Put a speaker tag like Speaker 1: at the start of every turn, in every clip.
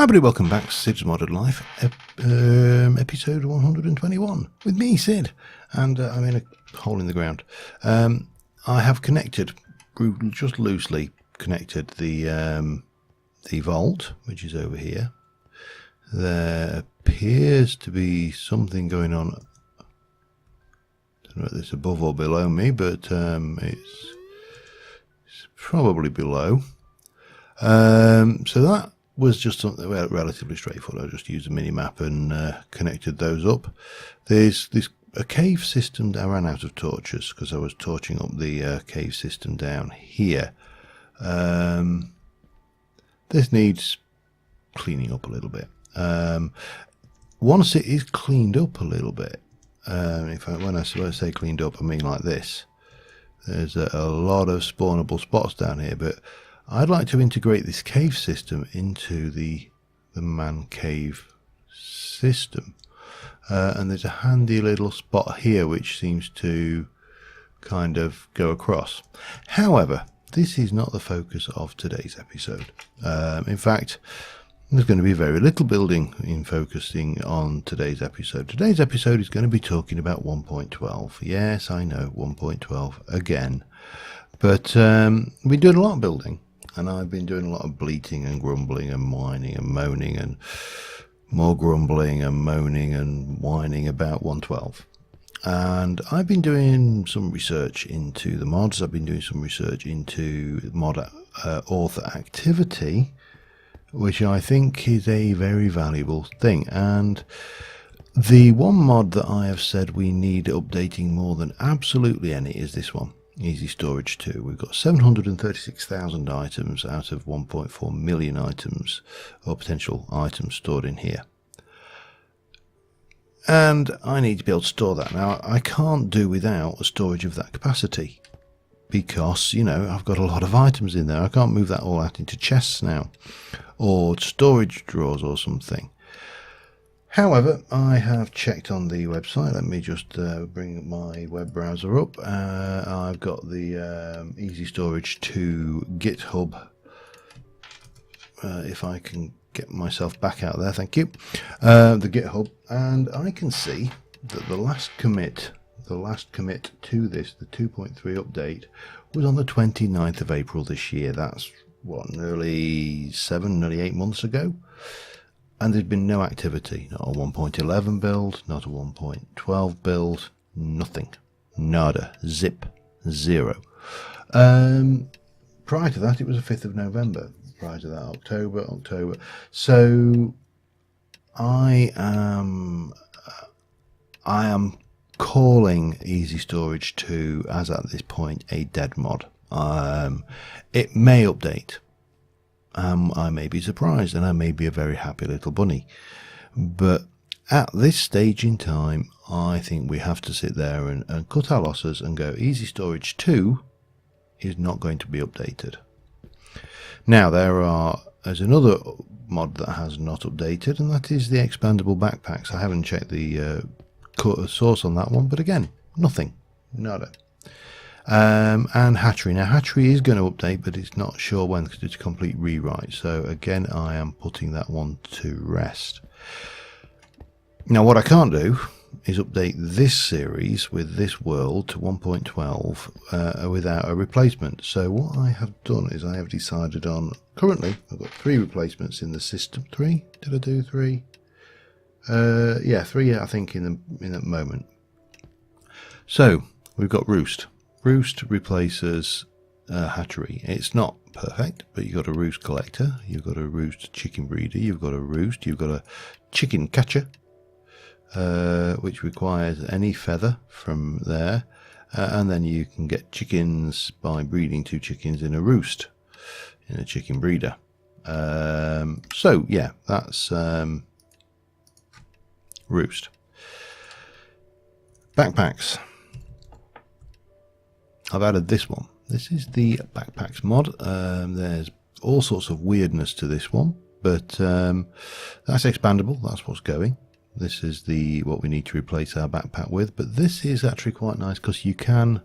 Speaker 1: Hi everybody, welcome back to Cids Modded Life, episode 121, with me, Sid, and I'm in a hole in the ground. I have connected, just loosely connected the vault, which is over here. There appears to be something going on, I don't know if it's above or below me, but it's probably below. So that was just something relatively straightforward. I just used a mini map and connected those up. There's a cave system. I ran out of torches because I was torching up the cave system down here. This needs cleaning up a little bit. Once it is cleaned up a little bit, when I say cleaned up, I mean like this. There's a lot of spawnable spots down here, but I'd like to integrate this cave system into the man cave system. And there's a handy little spot here which seems to kind of go across. However, this is not the focus of today's episode. In fact, there's going to be very little building in focusing on today's episode. Today's episode is going to be talking about 1.12. Yes, I know, 1.12 again. But we're doing a lot of building. And I've been doing a lot of bleating and grumbling and whining and moaning and more grumbling and moaning and whining about 112. And I've been doing some research into the mods. I've been doing some research into mod author activity, which I think is a very valuable thing. And the one mod that I have said we need updating more than absolutely any is this one. Easy Storage 2. We've got 736,000 items out of 1.4 million items or potential items stored in here. And I need to be able to store that. Now, I can't do without a storage of that capacity because, you know, I've got a lot of items in there. I can't move that all out into chests now or storage drawers or something. However, I have checked on the website. Let me just bring my web browser up. I've got the Easy Storage 2 GitHub. If I can get myself back out there, thank you. The GitHub, and I can see that the last commit to this, the 2.3 update, was on the 29th of April this year. That's what, nearly 8 months ago. And there's been no activity, not a 1.11 build, not a 1.12 build, nothing, nada, zip, zero. Prior to that, it was the 5th of November. Prior to that, October. So I am calling Easy Storage 2 as at this point a dead mod. It may update. I may be surprised and I may be a very happy little bunny, but at this stage in time I think we have to sit there and cut our losses and go Easy Storage 2 is not going to be updated. Now there's another mod that has not updated, and that is the expandable backpacks. I haven't checked the source on that one, but again, nothing, nada. And Hatchery. Now Hatchery is going to update, but it's not sure when because it's a complete rewrite. So again, I am putting that one to rest. Now what I can't do is update this series with this world to 1.12 without a replacement. So what I have done is I have decided on, currently I've got 3 replacements in the system. 3? Did I do 3? Yeah, 3 I think in that moment. So we've got Roost. Roost replaces Hatchery. It's not perfect, but you've got a Roost collector, you've got a Roost chicken breeder, you've got a Roost, you've got a chicken catcher, which requires any feather from there, and then you can get chickens by breeding 2 chickens in a roost, in a chicken breeder. So yeah, that's Roost. Backpacks. I've added this one. This is the backpacks mod. There's all sorts of weirdness to this one, but that's expandable. That's what's going. This is what we need to replace our backpack with. But this is actually quite nice because you can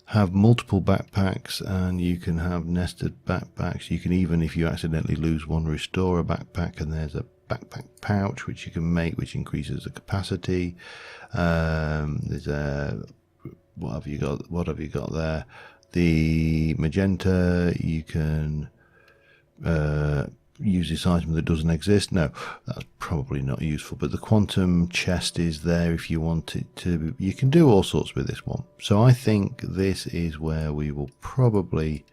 Speaker 1: have multiple backpacks, and you can have nested backpacks. You can even, if you accidentally lose one, restore a backpack, and there's a backpack pouch which you can make, which increases the capacity. There's a what have you got there? The magenta, you can use this item that doesn't exist. No, that's probably not useful, but the quantum chest is there if you want it to. You can do all sorts with this one. So I think this is where we will probably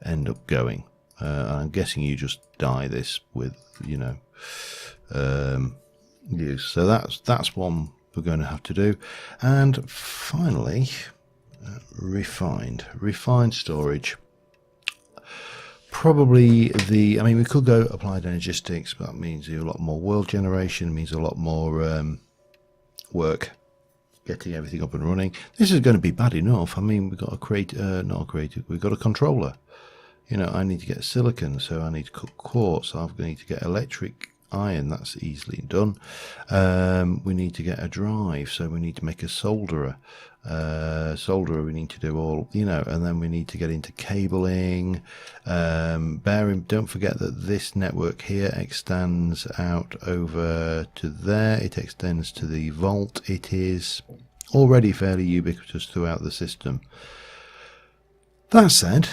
Speaker 1: end up going. I'm guessing you just dye this with, you know, use. So that's one we're going to have to do. And finally, refined storage. Probably I mean, we could go applied energistics, but that means a lot more world generation, means a lot more work getting everything up and running. This is going to be bad enough. I mean, we've got we've got a controller. You know, I need to get silicon, so I need to cook quartz. I need to get electric iron, that's easily done. We need to get a drive, so we need to make a solderer. We need to do all, you know, and then we need to get into cabling. Don't forget that this network here extends out over to there. It extends to the vault. It is already fairly ubiquitous throughout the system. That said,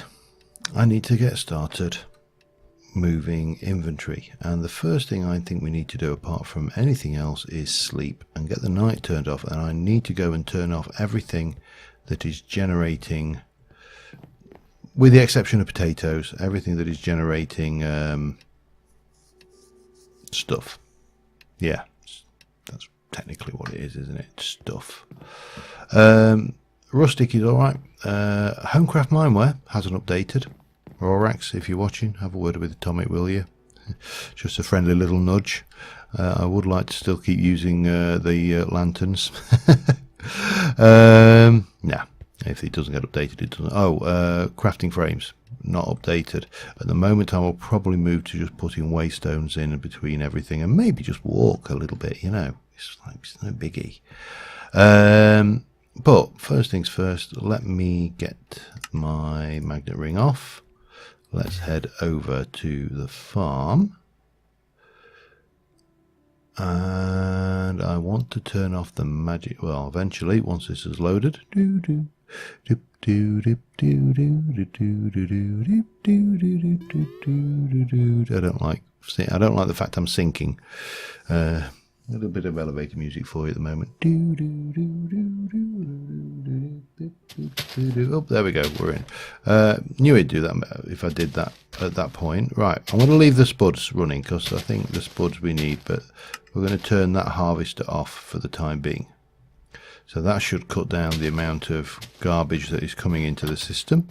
Speaker 1: I need to get started moving inventory, and the first thing I think we need to do, apart from anything else, is sleep and get the night turned off. And I need to go and turn off everything that is generating, with the exception of potatoes, everything that is generating stuff. Yeah, that's technically what it is, isn't it? Stuff. Rustic is alright. Homecraft Mineware hasn't updated. Rorax, if you're watching, have a word with Atomic, will you? Just a friendly little nudge. I would like to still keep using the lanterns. Nah, if it doesn't get updated, it doesn't. Oh, crafting frames, not updated. At the moment, I will probably move to just putting waystones in between everything, and maybe just walk a little bit, you know. It's no biggie. But first things first, let me get my magnet ring off. Let's head over to the farm, and I want to turn off the magic. Well, eventually, once this is loaded. I don't like the fact I'm syncing. A little bit of elevator music for you at the moment. Oh, there we go, we're in. Knew it'd do that if I did that at that point. Right, I'm going to leave the spuds running because I think the spuds we need, but we're going to turn that harvester off for the time being. So that should cut down the amount of garbage that is coming into the system.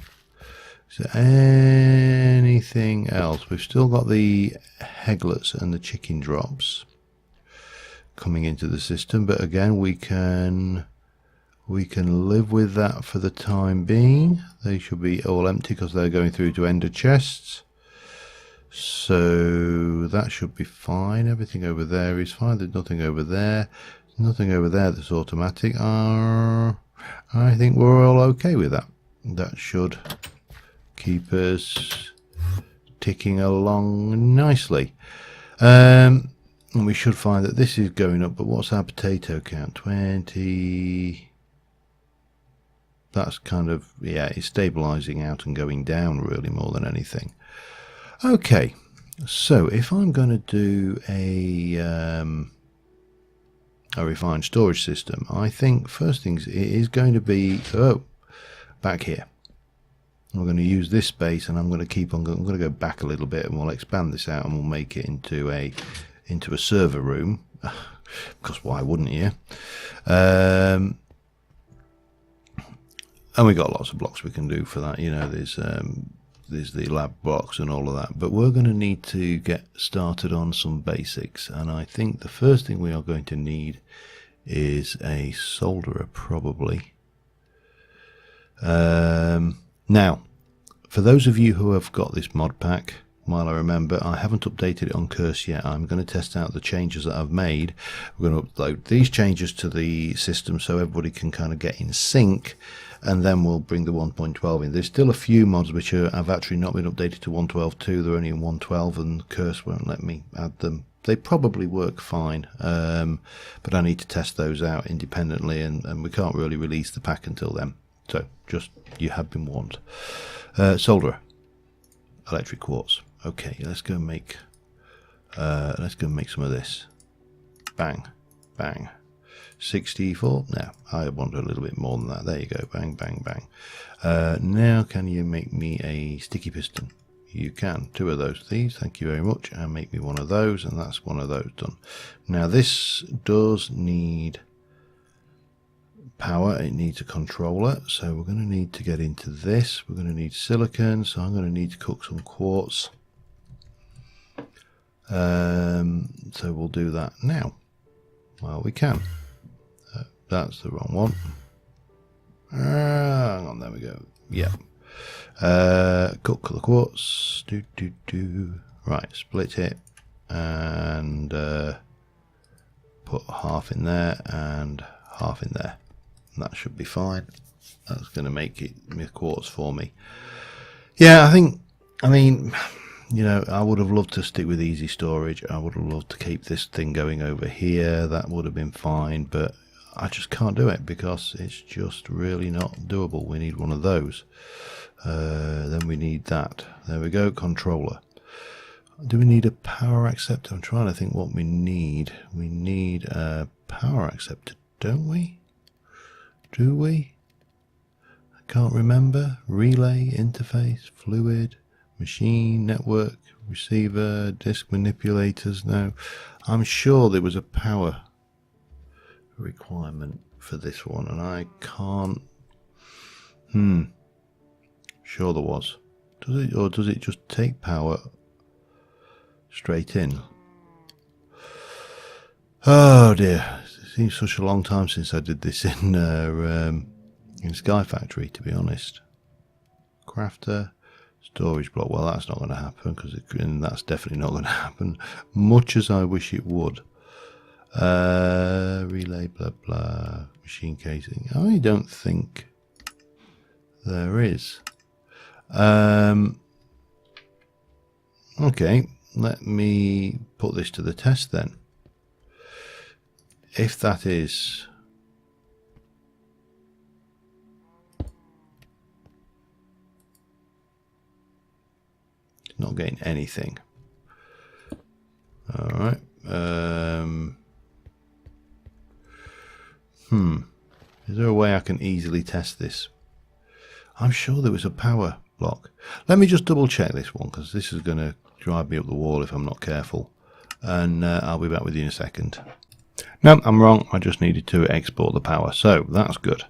Speaker 1: Is there anything else? We've still got the heglets and the chicken drops coming into the system, but again, we can live with that for the time being. They should be all empty because they're going through to ender chests, so that should be fine. Everything over there is fine. There's nothing over there. There's nothing over there that's automatic. I think we're all okay with that. That should keep us ticking along nicely. And we should find that this is going up, but what's our potato count? 20. That's kind of, yeah, it's stabilizing out and going down really more than anything. Okay, so if I'm going to do a refined storage system, I think first things it is going to be back here. We're going to use this space, and I'm going to keep on. I'm going to go back a little bit, and we'll expand this out, and we'll make it into a server room, because why wouldn't you? And we got lots of blocks we can do for that. You know, there's the lab box and all of that. But we're going to need to get started on some basics, and I think the first thing we are going to need is a solderer, probably. Now, for those of you who have got this mod pack, while I remember, I haven't updated it on Curse yet. I'm going to test out the changes that I've made. We're going to upload these changes to the system so everybody can kind of get in sync, and then we'll bring the 1.12 in. There's still a few mods which have actually not been updated to 1.12.2. They're only in 1.12 and Curse won't let me add them. They probably work fine, but I need to test those out independently, and we can't really release the pack until then. So just, you have been warned. Solderer, electric quartz. Okay, let's go make some of this. Bang, bang. 64. No, I want a little bit more than that. There you go. Bang, bang, bang. Now, can you make me a sticky piston? You can. 2 of those, please. Thank you very much. And make me one of those, and that's one of those done. Now, this does need power. It needs a controller, so we're going to need to get into this. We're going to need silicon, so I'm going to need to cook some quartz. So we'll do that now. Well, we can. That's the wrong one. Hang on, there we go. Yeah. Cook the quartz. Right, split it and put half in there and half in there. And that should be fine. That's going to make it with quartz for me. Yeah, I mean, you know, I would have loved to stick with easy storage. I would have loved to keep this thing going over here. That would have been fine, but I just can't do it because it's just really not doable. We need one of those. Then we need that. There we go, controller. Do we need a power acceptor? I'm trying to think what we need. We need a power acceptor, don't we? Do we? I can't remember. Relay, interface, fluid, machine, network, receiver, disk manipulators. No, I'm sure there was a power requirement for this one, and I can't. Sure there was. Does it, or does it just take power straight in? Oh dear, it seems such a long time since I did this in Sky Factory, to be honest. Crafter, storage block. Well, that's not going to happen because that's definitely not going to happen. Much as I wish it would. Relay, blah blah. Machine casing. I don't think there is. Okay, let me put this to the test then. If that is not getting anything. All right. Is there a way I can easily test this? I'm sure there was a power block. Let me just double check this one because this is going to drive me up the wall if I'm not careful. And I'll be back with you in a second. No, I'm wrong. I just needed to export the power. So that's good.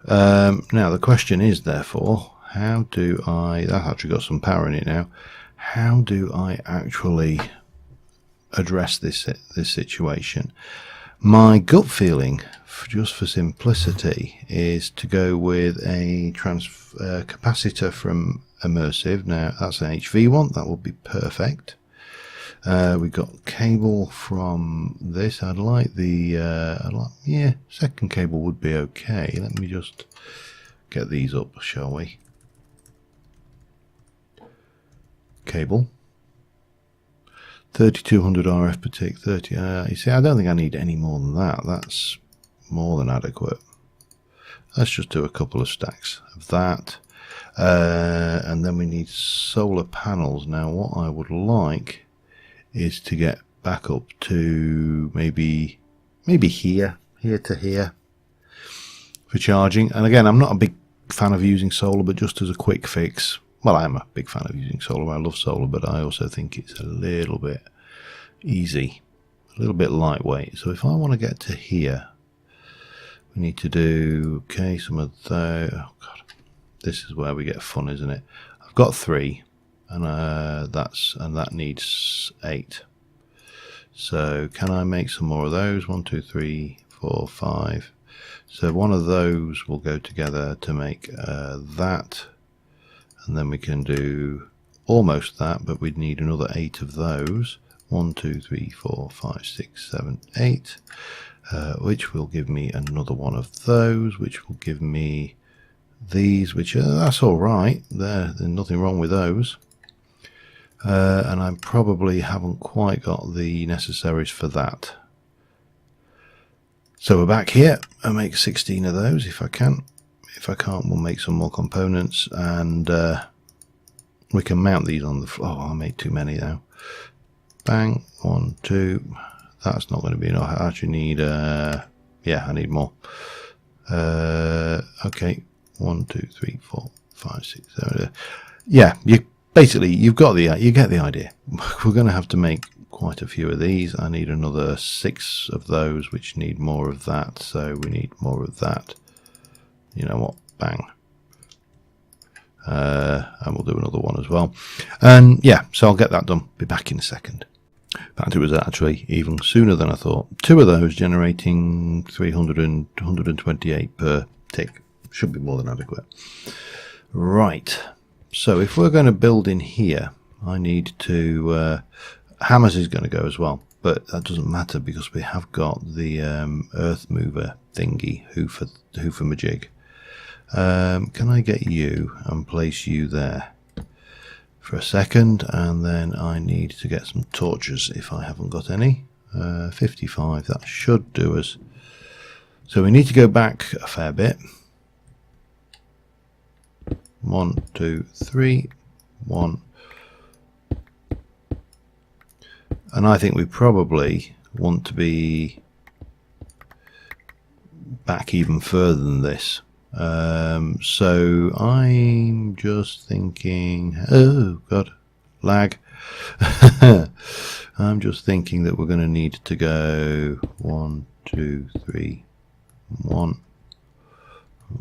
Speaker 1: Now the question is, therefore, how do I... That's actually got some power in it now. How do I actually address this situation? My gut feeling, just for simplicity, is to go with a capacitor from Immersive. Now that's an HV one, that would be perfect. We've got cable from this. I'd like the yeah, second cable would be okay. Let me just get these up, shall we? Cable. 3200 RF per tick, 30. You see, I don't think I need any more than that. That's more than adequate. Let's just do a couple of stacks of that. And then we need solar panels. Now, what I would like is to get back up to maybe here to here for charging. And again, I'm not a big fan of using solar, but just as a quick fix. Well, I am a big fan of using solar. I love solar, but I also think it's a little bit easy, a little bit lightweight. So if I want to get to here, we need to do, okay, some of the, oh God, this is where we get fun, isn't it? I've got 3, and that needs 8. So can I make some more of those? 1, 2, 3, 4, 5. So one of those will go together to make that. And then we can do almost that, but we'd need another 8 of those. 1, 2, 3, 4, 5, 6, 7, 8, which will give me another one of those, which will give me these, which that's all right. There's nothing wrong with those. And I probably haven't quite got the necessaries for that. So we're back here. I'll make 16 of those if I can. If I can't, we'll make some more components, and we can mount these on the floor. Oh, I made too many now. Bang, 1, 2. That's not going to be enough. I actually need, yeah, I need more. Okay, 1, 2, 3, 4, 5, 6, 7. Yeah, you get the idea. We're going to have to make quite a few of these. I need another 6 of those, which need more of that. So we need more of that. You know what? Bang. And we'll do another one as well. And yeah, so I'll get that done. Be back in a second. In fact, it was actually even sooner than I thought. 2 of those generating 300 and 128 per tick. Should be more than adequate. Right. So if we're going to build in here, I need to... hammers is going to go as well. But that doesn't matter because we have got the earth mover thingy, hoofer-majig. Can I get you and place you there for a second, and then I need to get some torches if I haven't got any. 55, that should do us. So we need to go back a fair bit. 1, 2, 3, 1. And I think we probably want to be back even further than this. So I'm just thinking, oh god, lag. I'm just thinking that we're going to need to go 1, 2, 3, 1,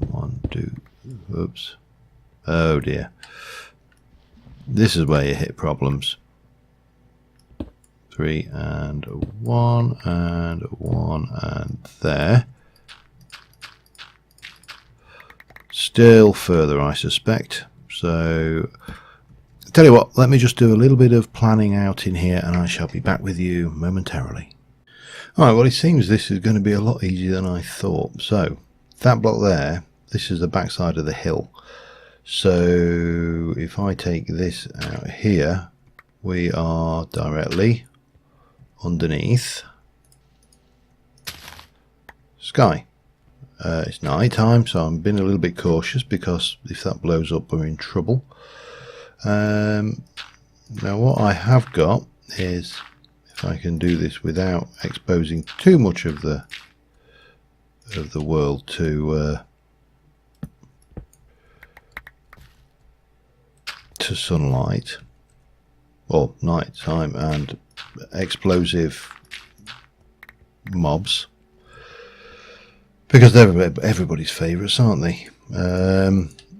Speaker 1: 1, 2, oops, oh dear, this is where you hit problems. 3 and 1 and 1 and there. Still further, I suspect. So, tell you what, let me just do a little bit of planning out in here and I shall be back with you momentarily. Alright, well, it seems this is going to be a lot easier than I thought. So, that block there, this is the backside of the hill. So, if I take this out here, we are directly underneath sky. It's night time, so I'm being a little bit cautious because if that blows up, we're in trouble. Now, what I have got is, if I can do this without exposing too much of the world to sunlight or night time and explosive mobs. Because they're everybody's favourites, aren't they?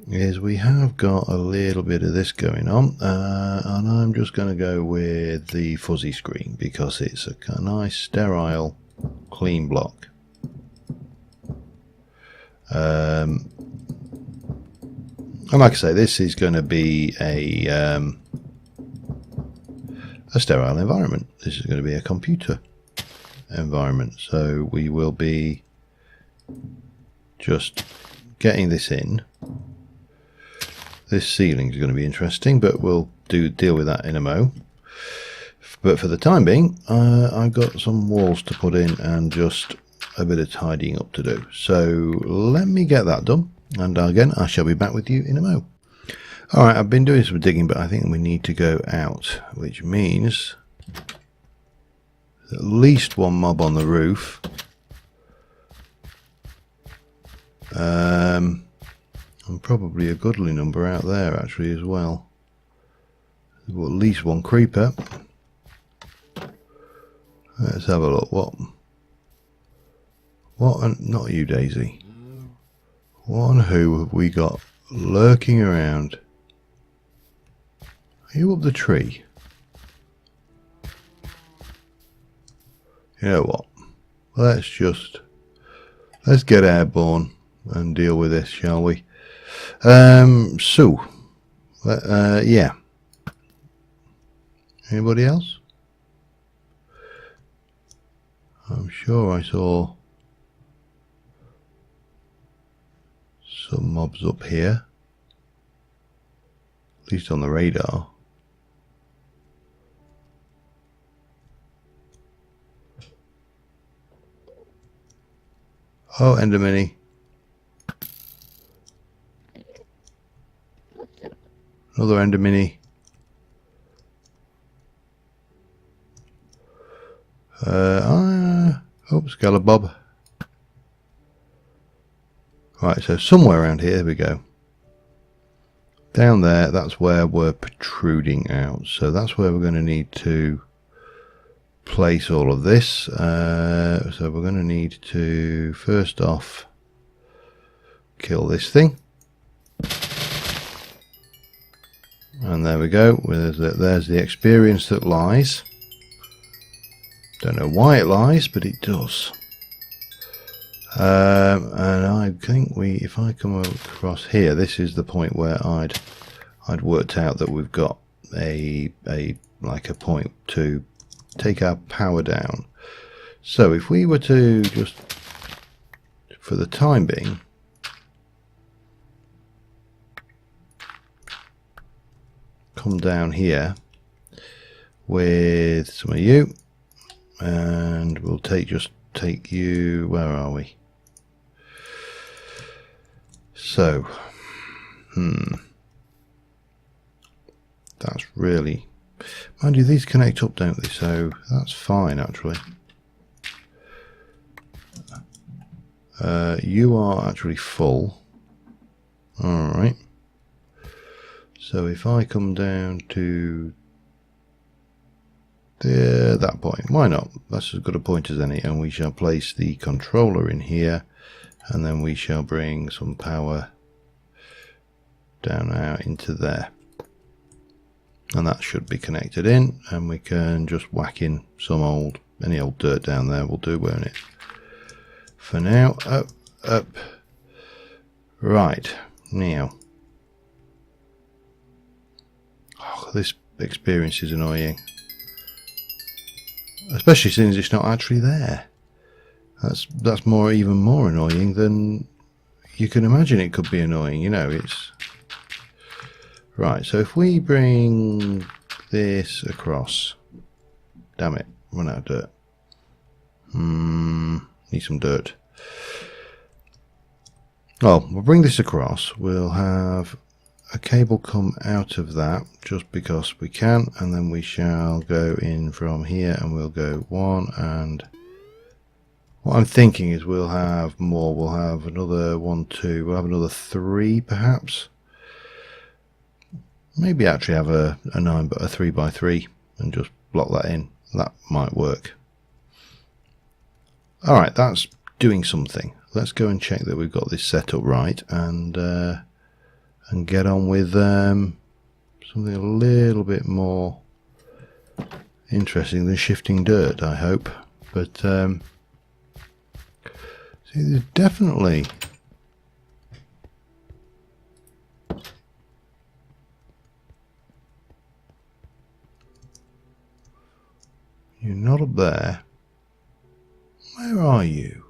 Speaker 1: Is we have got a little bit of this going on, and I'm just going to go with the fuzzy screen because it's a nice, sterile, clean block. And like I say, this is going to be a sterile environment. This is going to be a computer environment, so we will be just getting this in. This ceiling is going to be interesting, but we'll deal with that in a mo. But for the time being, I've got some walls to put in and just a bit of tidying up to do. So let me get that done, and again I shall be back with you in a mo. Alright, I've been doing some digging, but I think we need to go out, which means at least one mob on the roof. And probably a goodly number out there actually as well. There's at least one creeper. Let's have a look. What? Not you, Daisy. What and who have we got lurking around? Are you up the tree? You know what? Let's get airborne and deal with this, shall we? Yeah. Anybody else? I'm sure I saw some mobs up here, at least on the radar. Oh, Endermini. Another Endermini. Oh, Scalabob. Right, so somewhere around here we go. Down there, that's where we're protruding out. So that's where we're going to need to place all of this. So we're going to need to, first off, kill this thing. And there we go. There's the experience that lies. Don't know why it lies, but it does. And I think if I come across here, this is the point where I'd worked out that we've got a point to take our power down. So if we were to just, for the time being, come down here with some of you, and we'll take you, where are we? So that's really, mind you, these connect up, don't they? So that's fine actually. You are actually full. Alright, so if I come down to there, that point, why not? That's as good a point as any, and we shall place the controller in here, and then we shall bring some power down out into there, and that should be connected in, and we can just whack in any old dirt down there will do, won't it? For now, up. Right, now, oh, this experience is annoying. Especially since it's not actually there. That's even more annoying than you can imagine it could be annoying, you know. It's right, so if we bring this across, damn it, run out of dirt. Need some dirt. Well, we'll bring this across, we'll have a cable come out of that just because we can, and then we shall go in from here, and we'll go one, and what I'm thinking is we'll have more. We'll have another 1, 2, we'll have another 3 perhaps. Maybe actually have a 3x3 and just block that in. That might work. Alright, that's doing something. Let's go and check that we've got this set up right, and get on with something a little bit more interesting than shifting dirt, I hope. But see, there's definitely you're not up there. Where are you?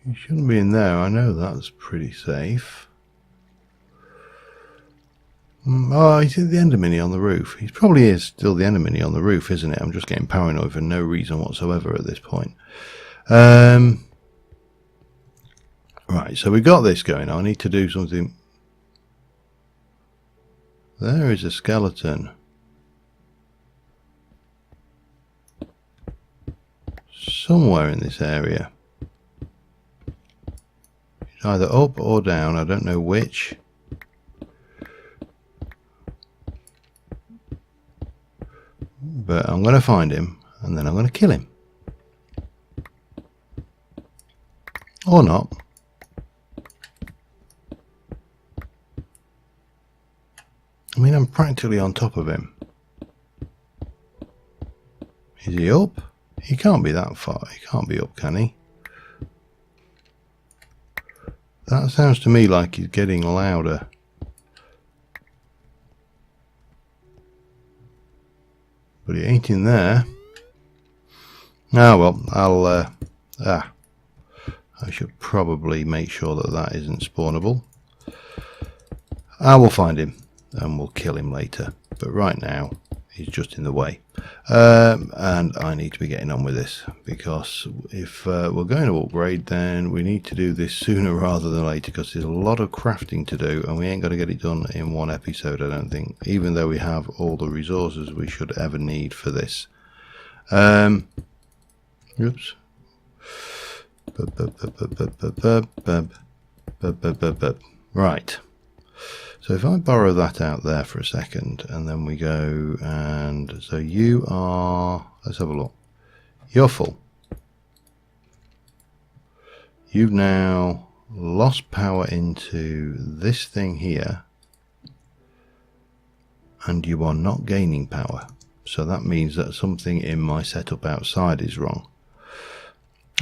Speaker 1: You shouldn't be in there, I know that's pretty safe. Oh, he's the Endermini on the roof. He probably is still the Endermini on the roof, isn't it? I'm just getting paranoid for no reason whatsoever at this point. Right, so we got this going on. I need to do something. There is a skeleton. Somewhere in this area. It's either up or down, I don't know which. But I'm going to find him, and then I'm going to kill him. Or not. I mean, I'm practically on top of him. Is he up? He can't be that far. He can't be up, can he? That sounds to me like he's getting louder. But he ain't in there. Ah, well, I should probably make sure that that isn't spawnable. I will find him and we'll kill him later. But right now, he's just in the way. And I need to be getting on with this, because if we're going to upgrade, then we need to do this sooner rather than later, because there's a lot of crafting to do and we ain't got to get it done in one episode, I don't think, even though we have all the resources we should ever need for this. Oops. Right. So if I borrow that out there for a second, and then we go, and so you are, let's have a look. You're full. You've now lost power into this thing here, and you are not gaining power. So that means that something in my setup outside is wrong.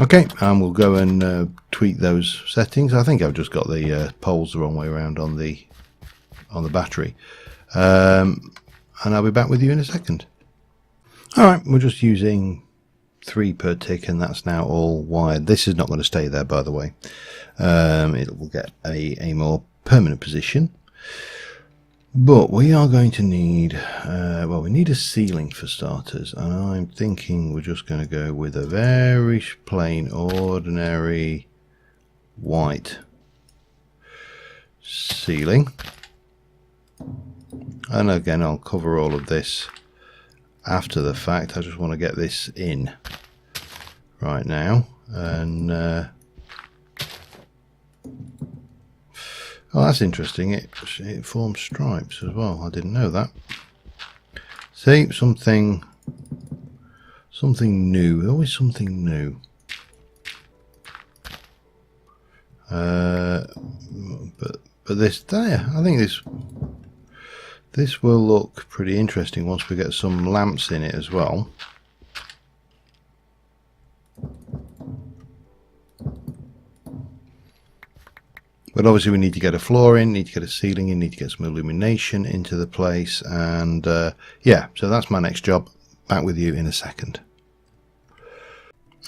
Speaker 1: Okay, and we'll go and tweak those settings. I think I've just got the poles the wrong way around on the battery, and I'll be back with you in a second. Alright, we're just using 3 per tick, and that's now all wired. This is not going to stay there, by the way. It will get a more permanent position, but we are going to need well, we need a ceiling for starters, and I'm thinking we're just going to go with a very plain ordinary white ceiling. And again, I'll cover all of this after the fact. I just want to get this in right now. And oh, that's interesting. It forms stripes as well. I didn't know that. See, something new. Always something new. But this there, I think this will look pretty interesting once we get some lamps in it as well. But obviously we need to get a floor in, need to get a ceiling in, need to get some illumination into the place, and yeah, so that's my next job. Back with you in a second.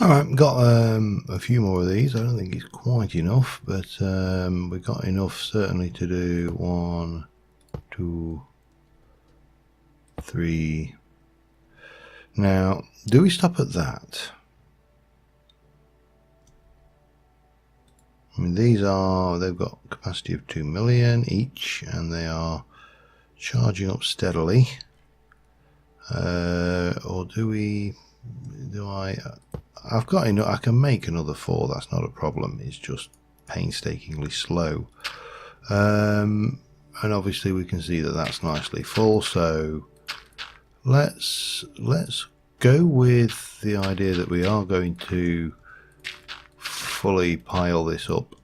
Speaker 1: Alright, got a few more of these. I don't think it's quite enough, but we've got enough certainly to do 1, 2, 3. Now, do we stop at that? I mean, they've got capacity of 2 million each, and they are charging up steadily. Or I've got enough. I can make another 4. That's not a problem. It's just painstakingly slow. And obviously we can see that that's nicely full. So let's go with the idea that we are going to fully pile this up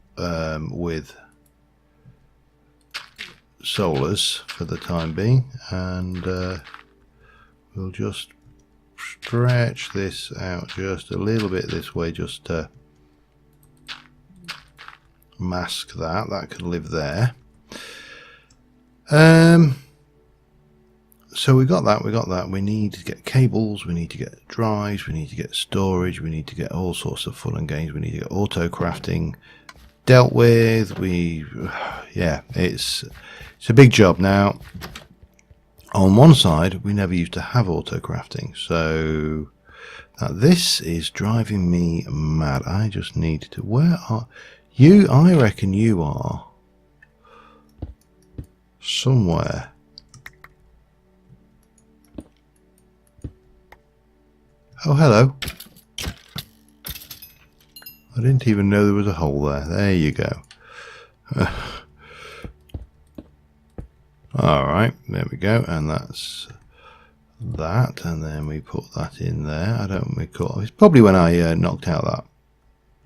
Speaker 1: with solars for the time being, and we'll just stretch this out just a little bit this way, just to mask that can live there. So we got that. We need to get cables, we need to get drives, we need to get storage, we need to get all sorts of fun and games, we need to get auto crafting dealt with. Yeah, it's a big job. Now, on one side, we never used to have auto crafting, so this is driving me mad. I just need to, where are you? I reckon you are somewhere. Oh, hello. I didn't even know there was a hole there. There you go. Alright, there we go. And that's that. And then we put that in there. I don't recall. It's probably when I knocked out that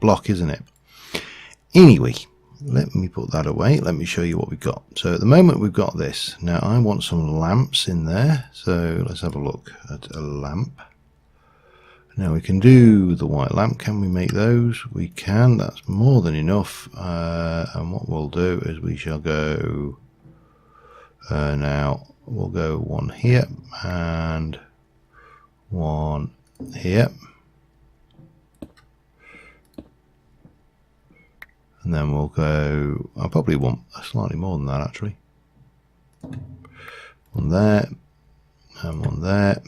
Speaker 1: block, isn't it? Anyway, let me put that away. Let me show you what we've got. So at the moment we've got this. Now I want some lamps in there. So let's have a look at a lamp. Now we can do the white lamp. Can we make those? We can. That's more than enough. And what we'll do is we shall go now we'll go one here and one here, and then we'll go, I probably want slightly more than that actually. One there and one there.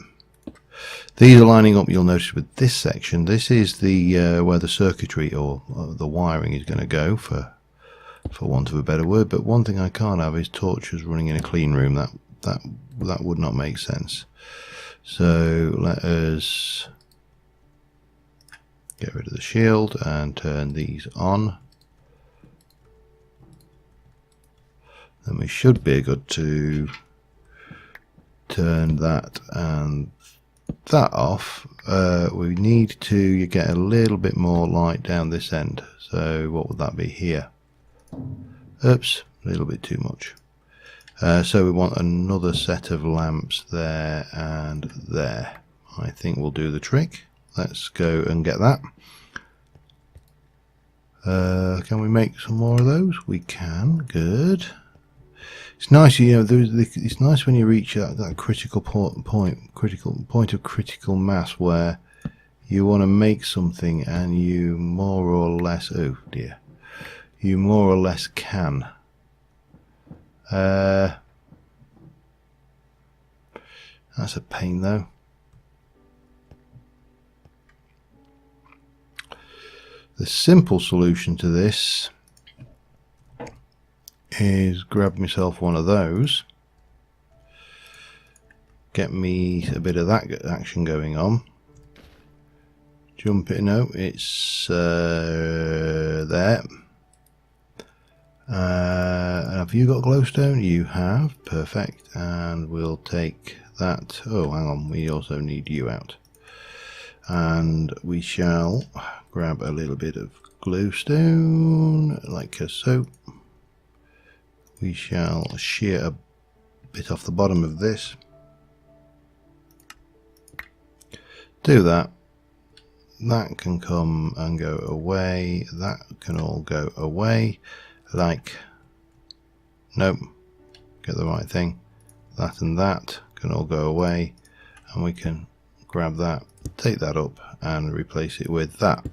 Speaker 1: These are lining up, you'll notice, with this section. This is the where the circuitry or the wiring is going to go, for want of a better word. But one thing I can't have is torches running in a clean room. That would not make sense. So let us get rid of the shield and turn these on. Then we should be good to turn that and that off. We need to get a little bit more light down this end. So what would that be here? Oops, a little bit too much. So we want another set of lamps there and there. I think we'll do the trick. Let's go and get that. Can we make some more of those? We can. Good. It's nice, you know. It's nice when you reach that critical point of critical mass where you want to make something and you more or less, oh dear, you more or less can. That's a pain though. The simple solution to this is grab myself one of those, get me a bit of that action going on, jump it, no, it's there. Have you got glowstone? You have, perfect. And we'll take that. Oh, hang on, we also need you out. And we shall grab a little bit of glowstone, like so. We shall shear a bit off the bottom of this. Do that. That can come and go away. That can all go away. Like, nope, get the right thing. That and that can all go away. And we can grab that, take that up and replace it with that.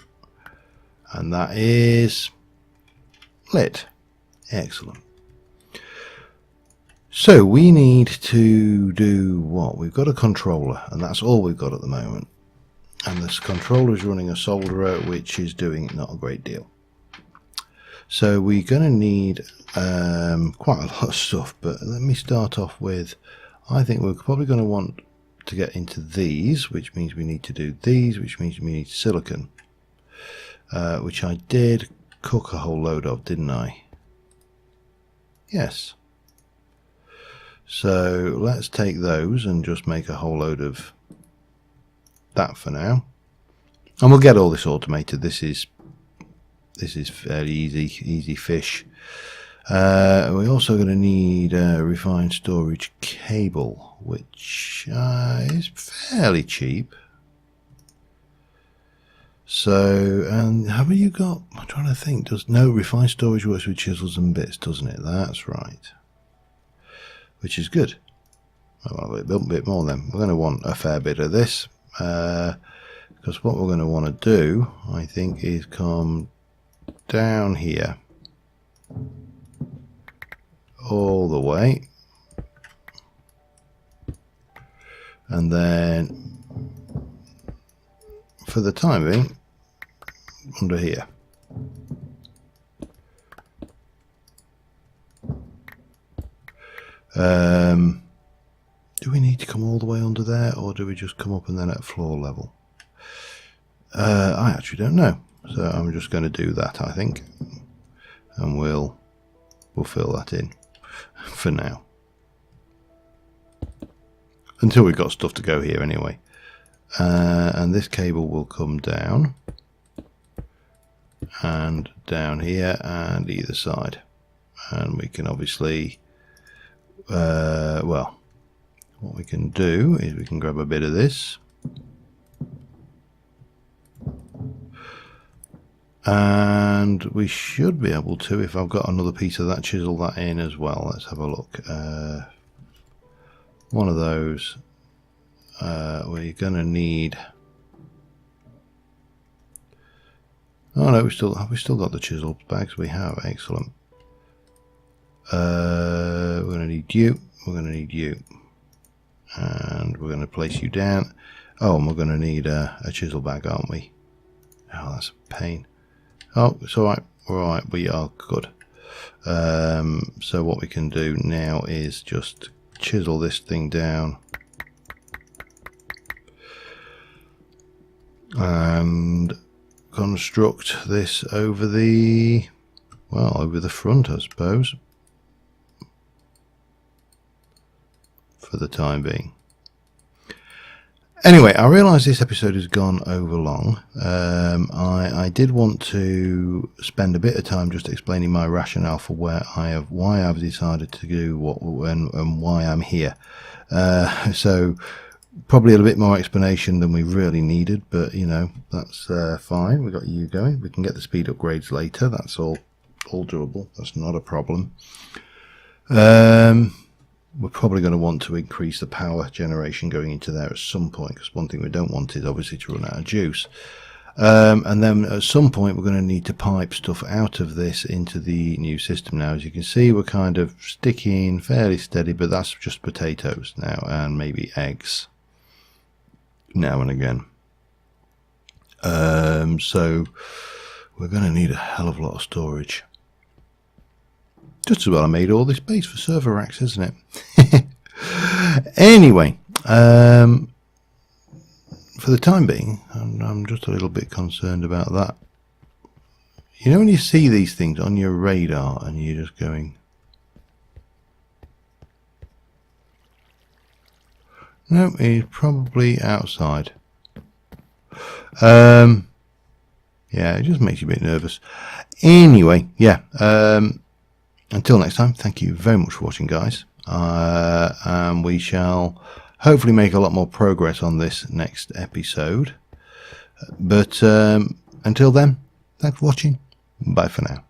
Speaker 1: And that is lit. Excellent. So we need to do what? We've got a controller, and that's all we've got at the moment. And this controller is running a solderer, which is doing not a great deal. So we're going to need quite a lot of stuff, but let me start off with, I think we're probably going to want to get into these, which means we need to do these, which means we need silicon, which I did cook a whole load of, didn't I? Yes. So let's take those and just make a whole load of that for now, and we'll get all this automated. This is fairly easy fish. We're also going to need a refined storage cable, which is fairly cheap. So, and have you got, I'm trying to think, no, refined storage works with chisels and bits, doesn't it? That's right. Which is good. Well, a little bit more then. We're going to want a fair bit of this, because what we're going to want to do, I think, is come down here all the way, and then for the time being under here. Do we need to come all the way under there, or do we just come up and then at floor level? I actually don't know, so I'm just going to do that, I think, and we'll fill that in for now, until we've got stuff to go here anyway. And this cable will come down and down here and either side, and we can obviously well, what we can do is we can grab a bit of this, And we should be able to, if I've got another piece of that, chisel that in as well. Let's have a look. One of those. We're going to need... Oh no, we still got the chisel bags. We have, excellent. We're going to need you. We're going to need you, and we're going to place you down. Oh, and we're going to need a chisel bag, aren't we? Oh, that's a pain. Oh, it's all right. We're all right. We are good. So what we can do now is just chisel this thing down. And construct this over the, well, over the front, I suppose, for the time being. Anyway, I realise this episode has gone over long. I did want to spend a bit of time just explaining my rationale for why I've decided to do what and why I'm here. So probably a bit more explanation than we really needed, but you know, that's fine. We got you going. We can get the speed upgrades later. That's all doable. That's not a problem. We're probably going to want to increase the power generation going into there at some point, because one thing we don't want is obviously to run out of juice. And then at some point we're going to need to pipe stuff out of this into the new system. Now, as you can see, we're kind of sticking fairly steady, but that's just potatoes now, and maybe eggs now and again. So we're going to need a hell of a lot of storage. Just as well I made all this space for server racks, isn't it? Anyway, for the time being, I'm just a little bit concerned about that. You know when you see these things on your radar and you're just going, no, he's probably outside. Yeah, it just makes you a bit nervous. Anyway, yeah, until next time, thank you very much for watching, guys. And we shall hopefully make a lot more progress on this next episode. But until then, thanks for watching. Bye for now.